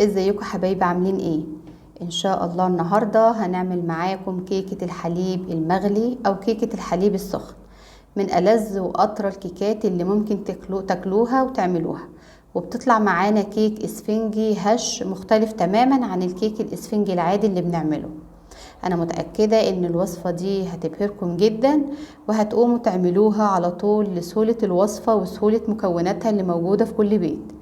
ازيكم حبايبي، عاملين ايه؟ ان شاء الله النهارده هنعمل معاكم كيكه الحليب المغلي او كيكه الحليب السخن، من ألذ واطرى الكيكات اللي ممكن تاكلوها وتعملوها. وبتطلع معانا كيك اسفنجي هش مختلف تماما عن الكيك الاسفنجي العادي اللي بنعمله. انا متأكدة ان الوصفة دي هتبهركم جدا وهتقوموا تعملوها على طول لسهولة الوصفة وسهولة مكوناتها اللي موجودة في كل بيت.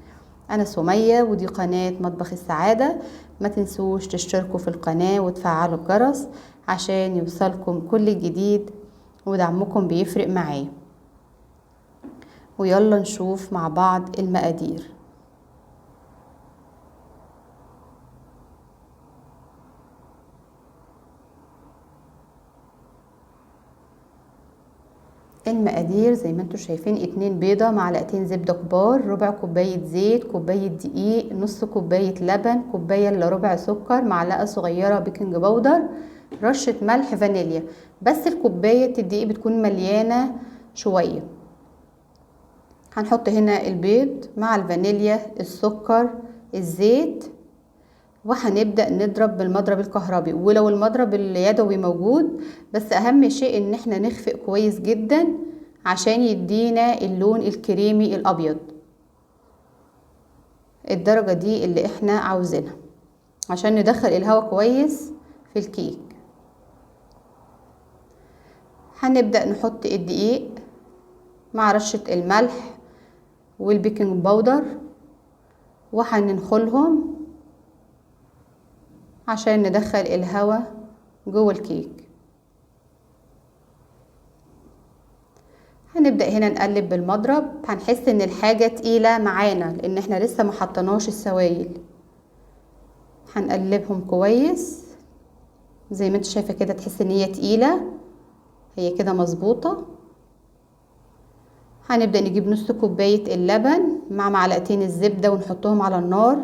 انا سمية ودي قناة مطبخ السعادة. ما تنسوش تشتركوا في القناة وتفعلوا الجرس عشان يوصلكم كل جديد، ودعمكم بيفرق معايا. ويلا نشوف مع بعض المقادير. المقادير زي ما انتم شايفين: 2 بيضة، معلقتين زبدة كبار، ربع كوباية زيت، كوباية دقيق، نص كوباية لبن، كوباية الا ربع سكر، معلقة صغيرة بيكنج باودر، رشة ملح، فانيليا. بس الكوباية الدقيق بتكون مليانة شوية. هنحط هنا البيض مع الفانيليا، السكر، الزيت، وهنبدأ نضرب بالمضرب الكهربي، ولو المضرب اليدوي موجود. بس اهم شيء ان احنا نخفق كويس جدا عشان يدينا اللون الكريمي الابيض، الدرجة دي اللي احنا عاوزينها عشان ندخل الهواء كويس في الكيك. هنبدأ نحط الدقيق مع رشة الملح والبيكنج باودر وهننخلهم عشان ندخل الهواء جوه الكيك. هنبدأ هنا نقلب بالمضرب. هنحس ان الحاجة تقيلة معانا لان احنا لسه ما حطيناش السوائل. هنقلبهم كويس زي ما انت شايفة كده، تحس ان هي تقيلة، هي كده مظبوطة. هنبدأ نجيب نص كوباية اللبن مع معلقتين الزبدة ونحطهم على النار.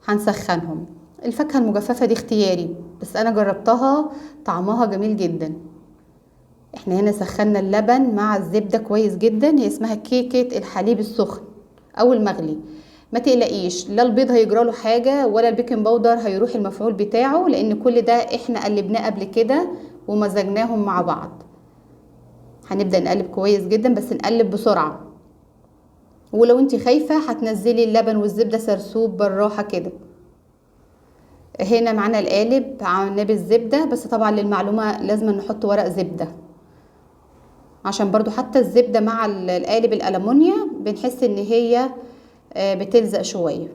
هنسخنهم. الفاكهة المجففة دي اختياري، بس انا جربتها طعمها جميل جدا. احنا هنا سخنا اللبن مع الزبدة كويس جدا. هي اسمها كيكة الحليب السخن او المغلي. ما تقلقيش، لا البيض هيجراله حاجة ولا البيكنج باودر هيروح المفعول بتاعه، لان كل ده احنا قلبناه قبل كده ومزجناهم مع بعض. هنبدأ نقلب كويس جدا، بس نقلب بسرعة. ولو انت خايفة هتنزلي اللبن والزبدة سرسوب بالراحة كده. هنا معانا القالب عملناه بالزبدة، بس طبعا للمعلومة لازم نحط ورق زبدة عشان برضو حتى الزبدة مع القالب الألمونيا بنحس ان هي بتلزق شوية.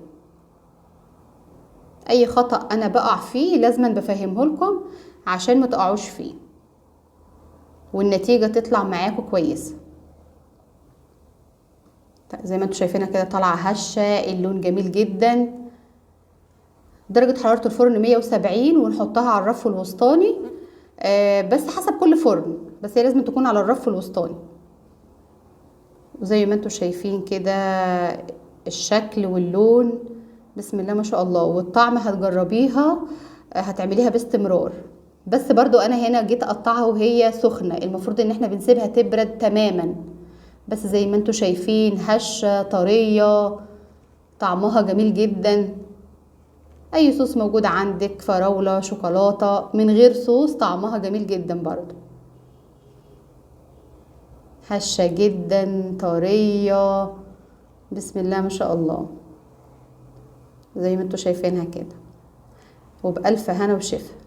اي خطأ انا بقع فيه لازم بفهمه لكم عشان ما تقعوش فيه والنتيجة تطلع معاكم كويسة. زي ما انتم شايفينها كده طالعة هشة، اللون جميل جدا. درجة حرارة الفرن 170 ونحطها على الرف الوسطاني. بس حسب كل فرن، بس هي لازم تكون على الرف الوسطاني. وزي ما انتم شايفين كده الشكل واللون بسم الله ما شاء الله. والطعم هتجربيها هتعمليها باستمرار. بس برضو انا هنا جيت اقطعها وهي سخنة، المفروض ان احنا بنسيبها تبرد تماما. بس زي ما انتم شايفين هشة طرية، طعمها جميل جدا. اي صوص موجود عندك، فراولة، شوكولاتة، من غير صوص طعمها جميل جدا برضو. هشة جدا طرية بسم الله ما شاء الله، زي ما انتوا شايفينها كده. وبألف هنا وشفا.